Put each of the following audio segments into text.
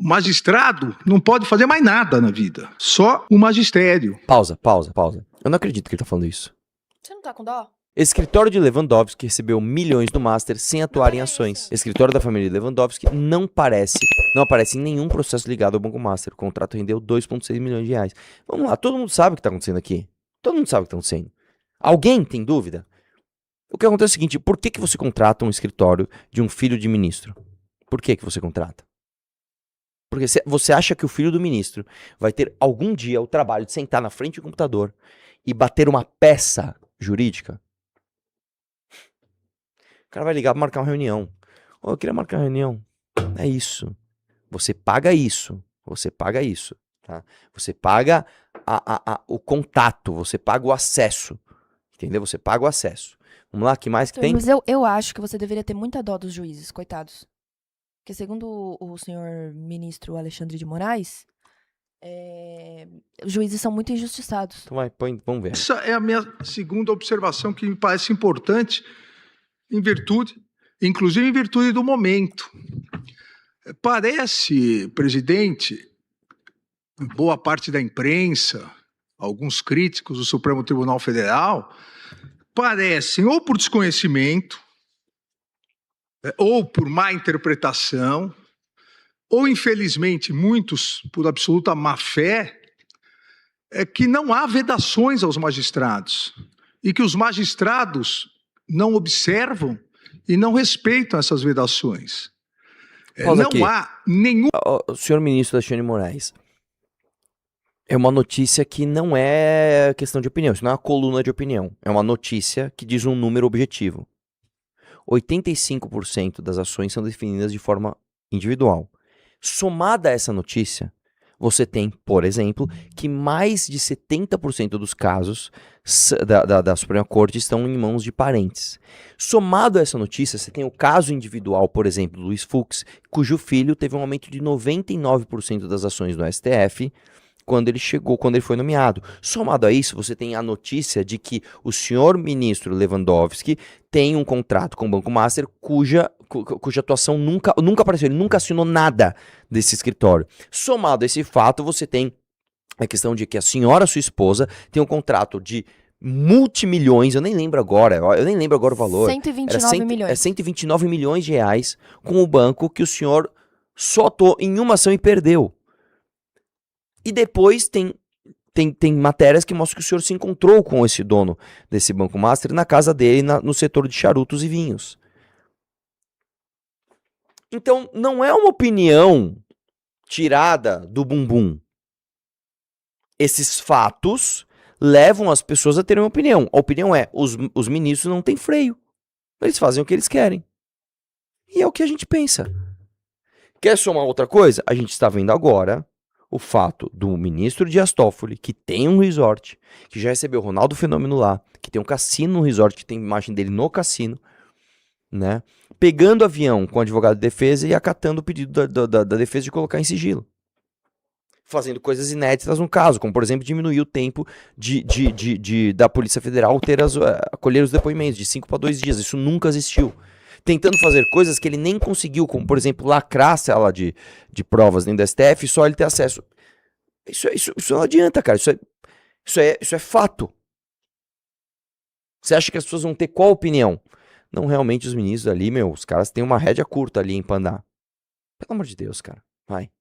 O magistrado não pode fazer mais nada na vida. Só o magistério. Pausa. Eu não acredito que ele tá falando isso. Você não tá com dó? Escritório de Lewandowski recebeu milhões do Master sem atuar em ações. Escritório da família Lewandowski não aparece em nenhum processo ligado ao Banco Master. O contrato rendeu 2,6 milhões de reais. Vamos lá, todo mundo sabe o que tá acontecendo aqui. Todo mundo sabe o que tá acontecendo. Alguém tem dúvida? O que acontece é o seguinte, por que você contrata um escritório de um filho de ministro? Por que você contrata? Porque você acha que o filho do ministro vai ter algum dia o trabalho de sentar na frente do computador e bater uma peça jurídica? O cara vai ligar para marcar uma reunião. Oh, eu queria marcar uma reunião. É isso. Você paga isso. Tá? Você paga o contato, você paga o acesso. Entendeu? Você paga o acesso. Vamos lá, que mais que tem? Mas eu acho que você deveria ter muita dó dos juízes, coitados. Porque segundo o senhor ministro Alexandre de Moraes, os juízes são muito injustiçados. Então vai, vamos ver. Essa é a minha segunda observação que me parece importante, inclusive em virtude do momento. Parece, presidente, boa parte da imprensa, alguns críticos do Supremo Tribunal Federal, parecem ou por desconhecimento, ou por má interpretação, ou, infelizmente, muitos por absoluta má-fé, que não há vedações aos magistrados e que os magistrados não observam e não respeitam essas vedações. Não há nenhum... O senhor ministro Alexandre de Moraes, é uma notícia que não é questão de opinião, isso não é uma coluna de opinião, é uma notícia que diz um número objetivo. 85% das ações são definidas de forma individual. Somada a essa notícia, você tem, por exemplo, que mais de 70% dos casos da Suprema Corte estão em mãos de parentes. Somado a essa notícia, você tem o caso individual, por exemplo, do Luiz Fux, cujo filho teve um aumento de 99% das ações no STF quando ele foi nomeado. Somado a isso, você tem a notícia de que o senhor ministro Lewandowski tem um contrato com o Banco Master cuja atuação nunca apareceu, ele nunca assinou nada desse escritório. Somado a esse fato, você tem a questão de que a senhora, sua esposa, tem um contrato de multimilhões, eu nem lembro agora o valor. 129 milhões. 129 milhões de reais com o banco que o senhor só atuou em uma ação e perdeu. E depois tem matérias que mostram que o senhor se encontrou com esse dono desse Banco Master na casa dele, no setor de charutos e vinhos. Então, não é uma opinião tirada do bumbum. Esses fatos levam as pessoas a terem uma opinião. A opinião é, os ministros não têm freio. Eles fazem o que eles querem. E é o que a gente pensa. Quer somar outra coisa? A gente está vendo agora o fato do ministro Dias Toffoli, que tem um resort, que já recebeu o Ronaldo Fenômeno lá, que tem um cassino no resort, que tem imagem dele no cassino, né? Pegando avião com o advogado de defesa e acatando o pedido da defesa de colocar em sigilo. Fazendo coisas inéditas no caso, como por exemplo diminuir o tempo da Polícia Federal acolher os depoimentos de 5 para 2 dias. Isso nunca existiu. Tentando fazer coisas que ele nem conseguiu, como por exemplo lacrar a sala de provas dentro do STF e só ele ter acesso. Isso não adianta, cara. Isso é fato. Você acha que as pessoas vão ter qual opinião? Não, realmente os ministros ali, os caras têm uma rédea curta ali pra andar. Pelo amor de Deus, cara. Vai.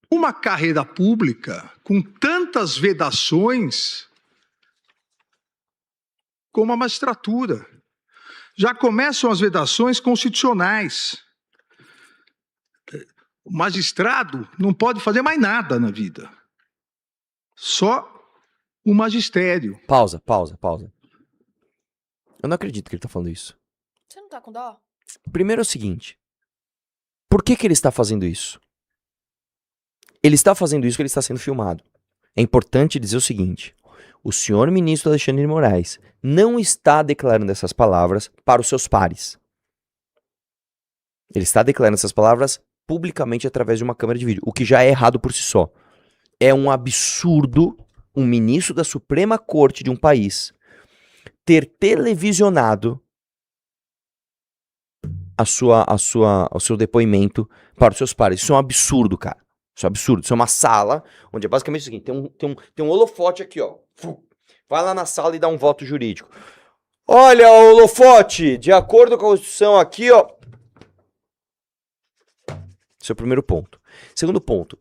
Uma carreira pública com tantas vedações como a magistratura. Já começam as vedações constitucionais. O magistrado não pode fazer mais nada na vida. Só o magistério. Pausa. Eu não acredito que ele tá falando isso. Você não tá com dó? Primeiro é o seguinte. Por que ele está fazendo isso? Ele está fazendo isso porque ele está sendo filmado. É importante dizer o seguinte. O senhor ministro Alexandre de Moraes não está declarando essas palavras para os seus pares. Ele está declarando essas palavras publicamente através de uma câmera de vídeo, o que já é errado por si só. É um absurdo um ministro da Suprema Corte de um país ter televisionado o seu depoimento para os seus pares. Isso é um absurdo, cara. Isso é um absurdo. Isso é uma sala onde é basicamente o seguinte: tem um holofote aqui, ó. Vai lá na sala e dá um voto jurídico. Olha, holofote, de acordo com a Constituição aqui, ó. Esse é o primeiro ponto. Segundo ponto.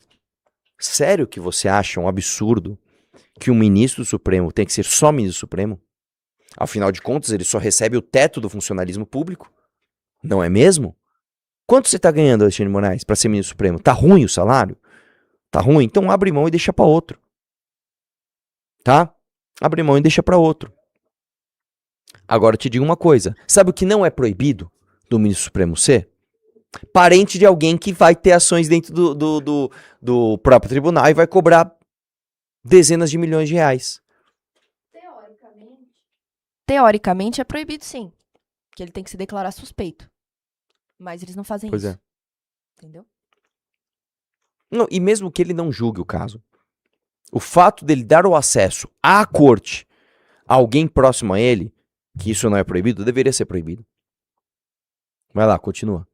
Sério que você acha um absurdo que um ministro do Supremo tem que ser só ministro do Supremo? Afinal de contas, ele só recebe o teto do funcionalismo público? Não é mesmo? Quanto você tá ganhando, Alexandre de Moraes, para ser ministro do Supremo? Tá ruim o salário? Tá ruim? Então abre mão e deixa para outro. Tá? Abre mão e deixa para outro. Agora eu te digo uma coisa. Sabe o que não é proibido do ministro Supremo ser? Parente de alguém que vai ter ações dentro do próprio tribunal e vai cobrar dezenas de milhões de reais. Teoricamente é proibido, sim. Que ele tem que se declarar suspeito. Mas eles não fazem Pois isso. é. Entendeu? Não, e mesmo que ele não julgue o caso, o fato dele dar o acesso à corte a alguém próximo a ele, que isso não é proibido, deveria ser proibido. Vai lá, continua.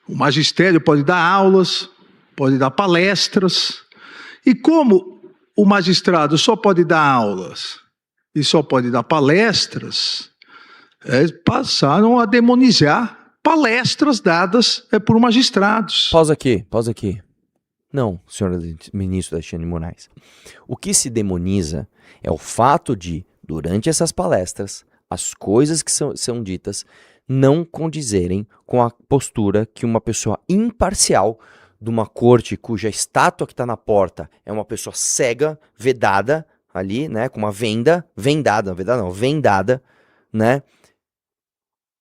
O magistério pode dar aulas, pode dar palestras. E como o magistrado só pode dar aulas e só pode dar palestras, passaram a demonizar palestras dadas por magistrados. Pausa aqui. Não, senhor ministro Alexandre de Moraes. O que se demoniza é o fato de, durante essas palestras, as coisas que são ditas não condizerem com a postura que uma pessoa imparcial de uma corte cuja estátua que está na porta é uma pessoa cega, vedada ali, né, com uma vendada, né,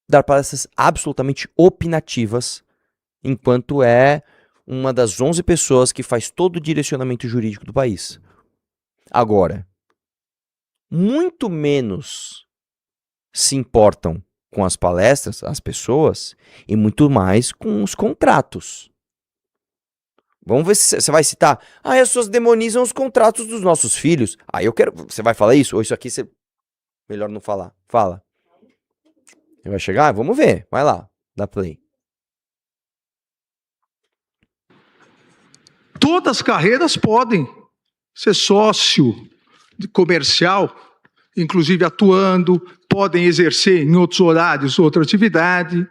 dar palestras absolutamente opinativas, enquanto é uma das 11 pessoas que faz todo o direcionamento jurídico do país. Agora, muito menos se importam com as palestras, as pessoas, e muito mais com os contratos. Vamos ver se você vai citar. As pessoas demonizam os contratos dos nossos filhos. Eu quero. Você vai falar isso? Ou isso aqui você. Melhor não falar. Fala. Vai chegar? Vamos ver. Vai lá. Dá play. Todas as carreiras podem ser sócio de comercial, inclusive atuando, podem exercer em outros horários outra atividade.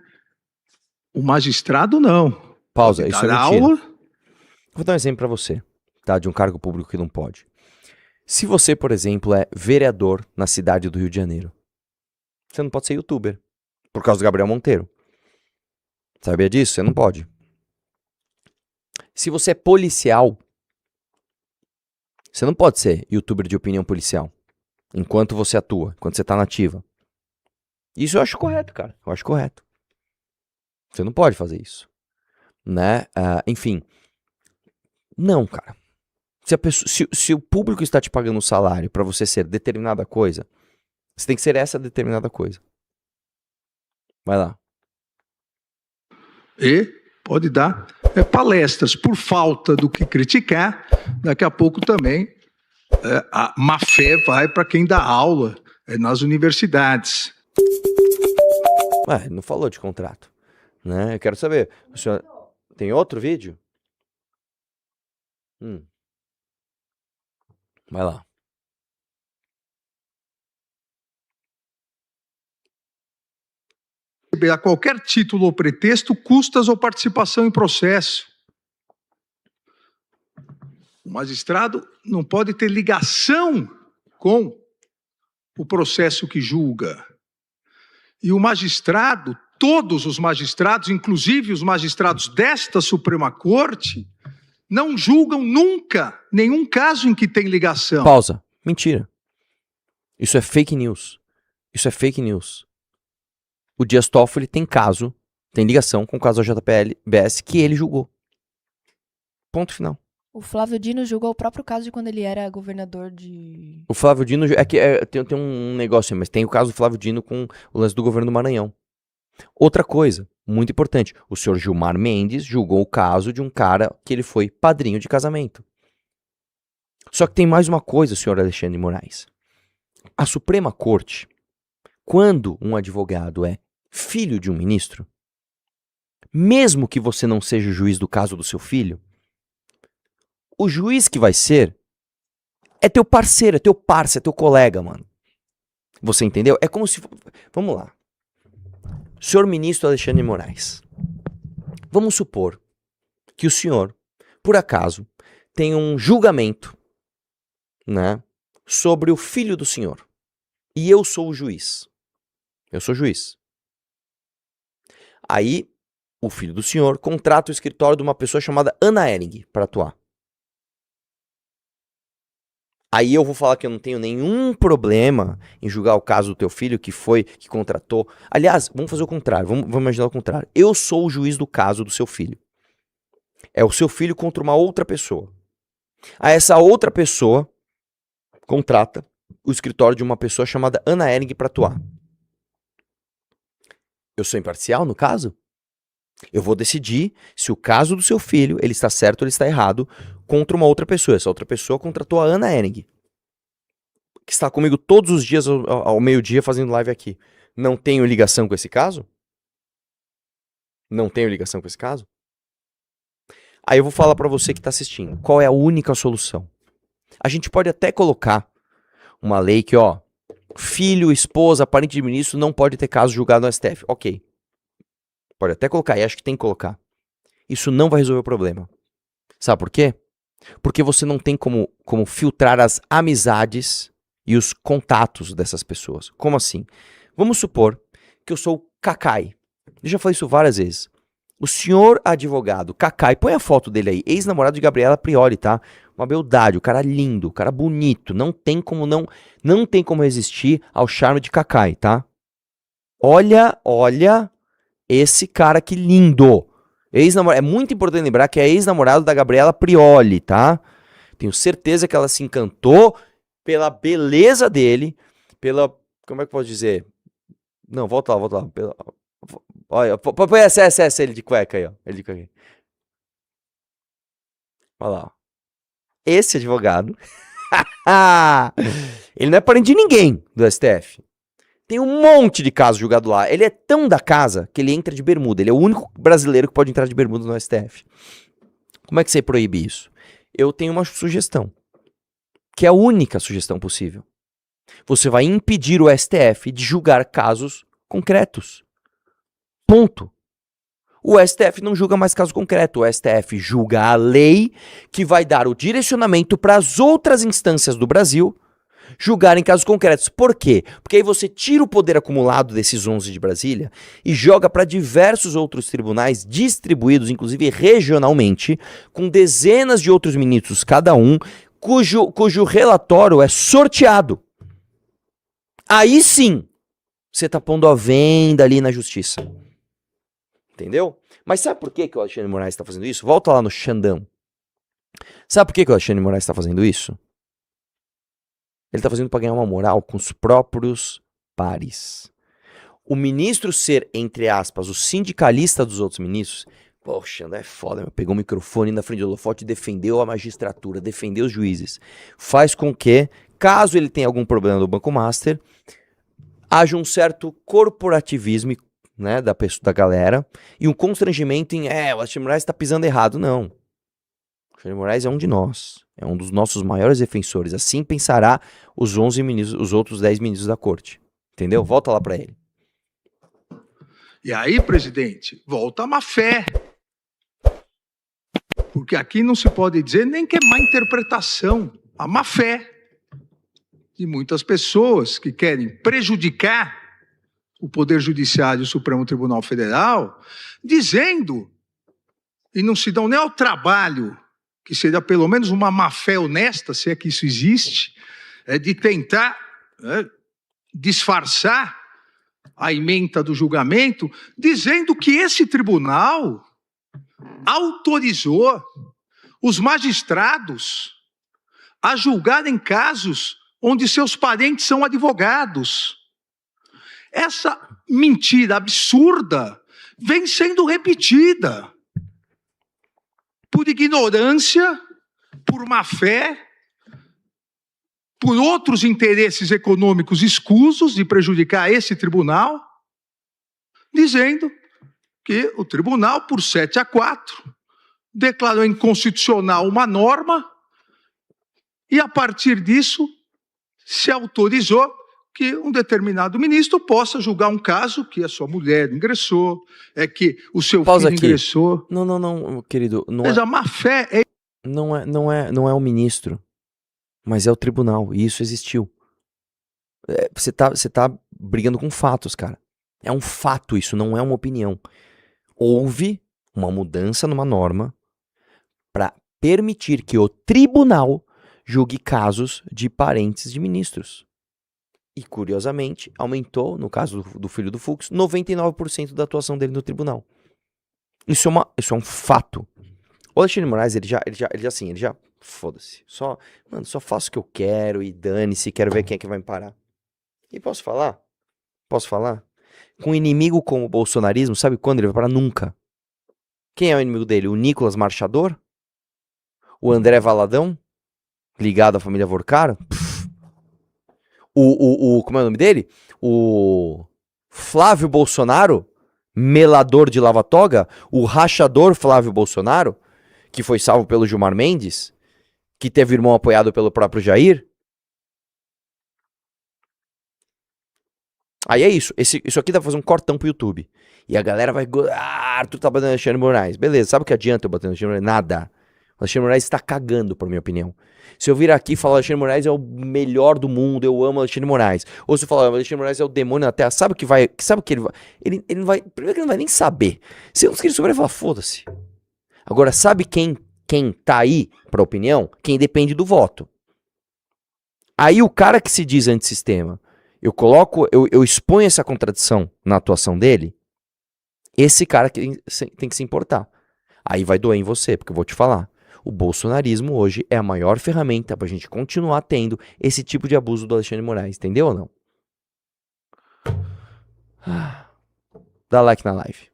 O magistrado não. Pausa, Pode isso é dar mentira. aula. Vou dar um exemplo para você, tá? De um cargo público que não pode. Se você, por exemplo, é vereador na cidade do Rio de Janeiro, você não pode ser youtuber, por causa do Gabriel Monteiro. Sabia disso? Você não pode. Se você é policial, você não pode ser youtuber de opinião policial, enquanto você atua, enquanto você tá na ativa. Isso eu acho correto, cara. Eu acho correto. Você não pode fazer isso, né? Enfim. Não, cara. Se o público está te pagando um salário para você ser determinada coisa, você tem que ser essa determinada coisa. Vai lá. E pode dar palestras por falta do que criticar. Daqui a pouco também a má-fé vai para quem dá aula nas universidades. Não falou de contrato, né? Eu quero saber. O senhor tem outro vídeo? Vai lá. A qualquer título ou pretexto, custas ou participação em processo. O magistrado não pode ter ligação com o processo que julga. E o magistrado, todos os magistrados, inclusive os magistrados desta Suprema Corte, não julgam nunca nenhum caso em que tem ligação. Pausa. Mentira. Isso é fake news. Isso é fake news. O Dias Toffoli tem ligação com o caso da JPL-BS que ele julgou. Ponto final. O Flávio Dino julgou o próprio caso de quando ele era governador de... O Flávio Dino, tem um negócio, mas tem o caso do Flávio Dino com o lance do governo do Maranhão. Outra coisa, muito importante, o senhor Gilmar Mendes julgou o caso de um cara que ele foi padrinho de casamento. Só que tem mais uma coisa, senhor Alexandre de Moraes. A Suprema Corte Quando um advogado é filho de um ministro, mesmo que você não seja o juiz do caso do seu filho, o juiz que vai ser é teu parceiro, é teu parça, é teu colega, mano. Você entendeu? É como se... Vamos lá. Senhor ministro Alexandre de Moraes, vamos supor que o senhor, por acaso, tem um julgamento, né, sobre o filho do senhor. E eu sou o juiz. Eu sou juiz. Aí, o filho do senhor contrata o escritório de uma pessoa chamada Ana Ehring para atuar. Aí eu vou falar que eu não tenho nenhum problema em julgar o caso do teu filho que contratou. Aliás, vamos fazer o contrário, vamos imaginar o contrário. Eu sou o juiz do caso do seu filho. É o seu filho contra uma outra pessoa. Aí essa outra pessoa contrata o escritório de uma pessoa chamada Ana Ehring para atuar. Eu sou imparcial no caso? Eu vou decidir se o caso do seu filho, ele está certo ou ele está errado, contra uma outra pessoa. Essa outra pessoa contratou a Ana Ehring, que está comigo todos os dias ao meio-dia fazendo live aqui. Não tenho ligação com esse caso? Não tenho ligação com esse caso? Aí eu vou falar para você que está assistindo, qual é a única solução? A gente pode até colocar uma lei que, ó, filho, esposa, parente de ministro não pode ter caso julgado no STF. Ok. Pode até colocar, e acho que tem que colocar. Isso não vai resolver o problema. Sabe por quê? Porque você não tem como filtrar as amizades e os contatos dessas pessoas. Como assim? Vamos supor que eu sou o Cacai. Eu já falei isso várias vezes. O senhor advogado Cacai, põe a foto dele aí, ex-namorado de Gabriela Prioli, tá? Uma beldade, o cara lindo, o cara bonito, não tem como resistir ao charme de Cacai, tá? Olha esse cara que lindo. É muito importante lembrar que é ex-namorado da Gabriela Prioli, tá? Tenho certeza que ela se encantou pela beleza dele, como é que eu posso dizer? Não, volta lá. Olha, põe essa ele de cueca aí, ó. Ele de cueca. Olha lá, ó. Esse advogado, ele não é parente de ninguém do STF. Tem um monte de casos julgados lá. Ele é tão da casa que ele entra de bermuda. Ele é o único brasileiro que pode entrar de bermuda no STF. Como é que você proíbe isso? Eu tenho uma sugestão, que é a única sugestão possível. Você vai impedir o STF de julgar casos concretos. Ponto. O STF não julga mais caso concreto. O STF julga a lei que vai dar o direcionamento para as outras instâncias do Brasil julgarem casos concretos. Por quê? Porque aí você tira o poder acumulado desses 11 de Brasília e joga para diversos outros tribunais distribuídos, inclusive regionalmente, com dezenas de outros ministros cada um, cujo relatório é sorteado. Aí sim, você tá pondo a venda ali na justiça. Entendeu? Mas sabe por que o Alexandre de Moraes está fazendo isso? Volta lá no Xandão. Sabe por que o Alexandre de Moraes está fazendo isso? Ele está fazendo para ganhar uma moral com os próprios pares. O ministro ser, entre aspas, o sindicalista dos outros ministros, poxa, é foda, pegou o microfone na frente do holofote e defendeu a magistratura, defendeu os juízes. Faz com que, caso ele tenha algum problema no Banco Master, haja um certo corporativismo, né, da galera, e um constrangimento em, o Alexandre de Moraes está pisando errado. Não. O Alexandre de Moraes é um de nós. É um dos nossos maiores defensores. Assim pensará os 11 ministros, os outros 10 ministros da corte. Entendeu? Volta lá para ele. E aí, presidente, volta a má fé. Porque aqui não se pode dizer nem que é má interpretação. A má fé de muitas pessoas que querem prejudicar o Poder Judiciário e o Supremo Tribunal Federal, dizendo, e não se dão nem ao trabalho, que seria pelo menos uma má-fé honesta, se é que isso existe, de tentar disfarçar a ementa do julgamento, dizendo que esse tribunal autorizou os magistrados a julgarem casos onde seus parentes são advogados. Essa mentira absurda vem sendo repetida por ignorância, por má fé, por outros interesses econômicos escusos de prejudicar esse tribunal, dizendo que o tribunal, por 7-4, declarou inconstitucional uma norma e, a partir disso, se autorizou que um determinado ministro possa julgar um caso que a sua mulher ingressou, que o seu Pausa filho aqui. ingressou. Não, querido. Veja, a má-fé é Não é o ministro, mas é o tribunal, e isso existiu. Você tá brigando com fatos, cara. É um fato isso, não é uma opinião. Houve uma mudança numa norma para permitir que o tribunal julgue casos de parentes de ministros. E, curiosamente, aumentou, no caso do filho do Fux, 99% da atuação dele no tribunal. Isso é um fato. O Alexandre de Moraes, ele já foda-se. Só faço o que eu quero e dane-se, quero ver quem é que vai me parar. E posso falar? Com um inimigo como o bolsonarismo, sabe quando ele vai parar? Nunca. Quem é o inimigo dele? O Nicolas Marchador? O André Valadão? Ligado à família Vorcaro? Como é o nome dele? O Flávio Bolsonaro? Melador de lava-toga? O rachador Flávio Bolsonaro? Que foi salvo pelo Gilmar Mendes? Que teve irmão apoiado pelo próprio Jair? Aí é isso. Isso aqui dá pra fazer um cortão pro YouTube. E a galera vai... tu tá batendo no Alexandre de Moraes. Beleza, sabe o que adianta eu bater no Alexandre de Moraes? Nada. O Alexandre de Moraes está cagando, por minha opinião. Se eu vir aqui e falar Alexandre de Moraes é o melhor do mundo, eu amo Alexandre de Moraes. Ou se eu falar Alexandre de Moraes é o demônio na terra, sabe o que ele vai... Ele não vai... Primeiro que ele não vai nem saber. Se ele souber, ele fala, foda-se. Agora, sabe quem tá aí pra opinião? Quem depende do voto. Aí o cara que se diz antissistema, eu exponho essa contradição na atuação dele, esse cara que tem que se importar. Aí vai doer em você, porque eu vou te falar. O bolsonarismo hoje é a maior ferramenta pra gente continuar tendo esse tipo de abuso do Alexandre de Moraes, entendeu ou não? Dá like na live.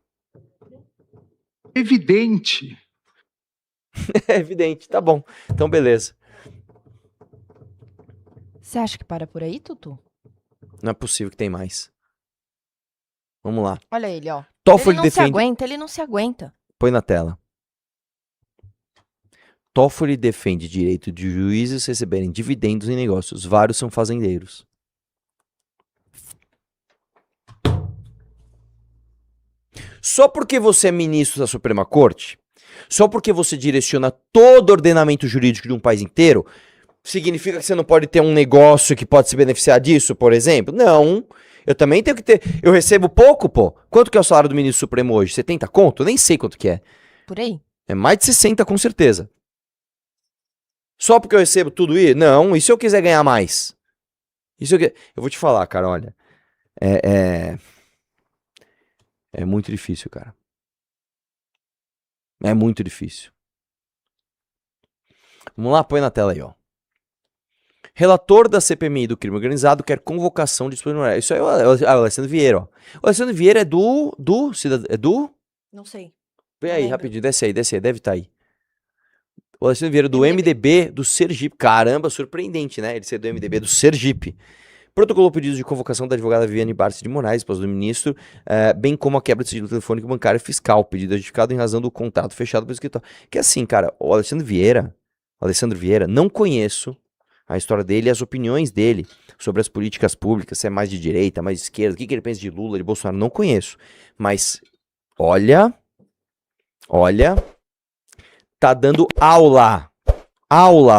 evidente. É evidente, tá bom. Então beleza. Você acha que para por aí, Tutu? Não é possível que tem mais. Vamos lá. Olha ele, ó. Toffoli Ele não se defende... aguenta, ele não se aguenta. Põe na tela. Toffoli defende direito de juízes receberem dividendos em negócios. Vários são fazendeiros. Só porque você é ministro da Suprema Corte, só porque você direciona todo o ordenamento jurídico de um país inteiro, significa que você não pode ter um negócio que pode se beneficiar disso, por exemplo? Não. Eu também tenho que ter... Eu recebo pouco, pô. Quanto que é o salário do ministro supremo hoje? 70 conto? Eu nem sei quanto que é. Por aí? É mais de 60 com certeza. Só porque eu recebo tudo isso? Não, e se eu quiser ganhar mais? Eu vou te falar, cara, olha. É muito difícil, cara. É muito difícil. Vamos lá, põe na tela aí, ó. Relator da CPMI do crime organizado quer convocação de disciplinar. Isso aí é o Alessandro Vieira, ó. O Alessandro Vieira é do Não sei. Vem Não aí, lembro. rapidinho, desce aí, deve estar aí. O Alessandro Vieira do MDB do Sergipe. Caramba, surpreendente, né? Ele ser do MDB do Sergipe. Protocolou pedido de convocação da advogada Viviane Barsi de Moraes, esposa do ministro, bem como a quebra de sigilo telefônico bancário e fiscal, pedido justificado em razão do contrato fechado pelo escritório. Que assim, cara, o Alessandro Vieira, não conheço a história dele e as opiniões dele sobre as políticas públicas, se é mais de direita, mais de esquerda, o que ele pensa de Lula, de Bolsonaro, não conheço. Mas, olha, tá dando aula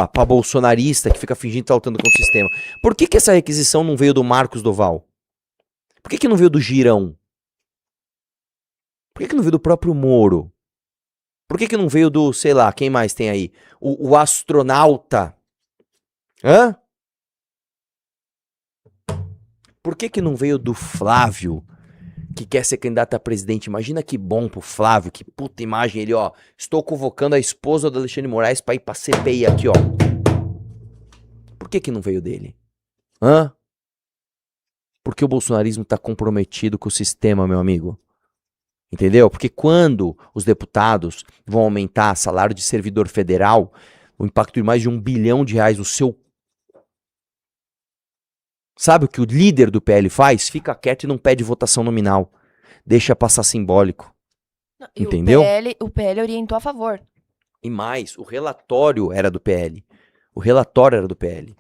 pra bolsonarista que fica fingindo que tá lutando contra o sistema. Por que essa requisição não veio do Marcos Doval? Por que não veio do Girão? Por que não veio do próprio Moro? Por que não veio do, sei lá, quem mais tem aí? O astronauta. Hã? Por que não veio do Flávio, que quer ser candidato a presidente? Imagina que bom pro Flávio, que puta imagem ele, ó. Estou convocando a esposa do Alexandre de Moraes pra ir pra CPI aqui, ó. Por que não veio dele? Hã? Porque o bolsonarismo tá comprometido com o sistema, meu amigo. Entendeu? Porque quando os deputados vão aumentar salário de servidor federal, o impacto de mais de R$1 bilhão no seu Sabe o que o líder do PL faz? Fica quieto e não pede votação nominal. Deixa passar simbólico. Não, e Entendeu? o PL orientou a favor. E mais, o relatório era do PL. O relatório era do PL.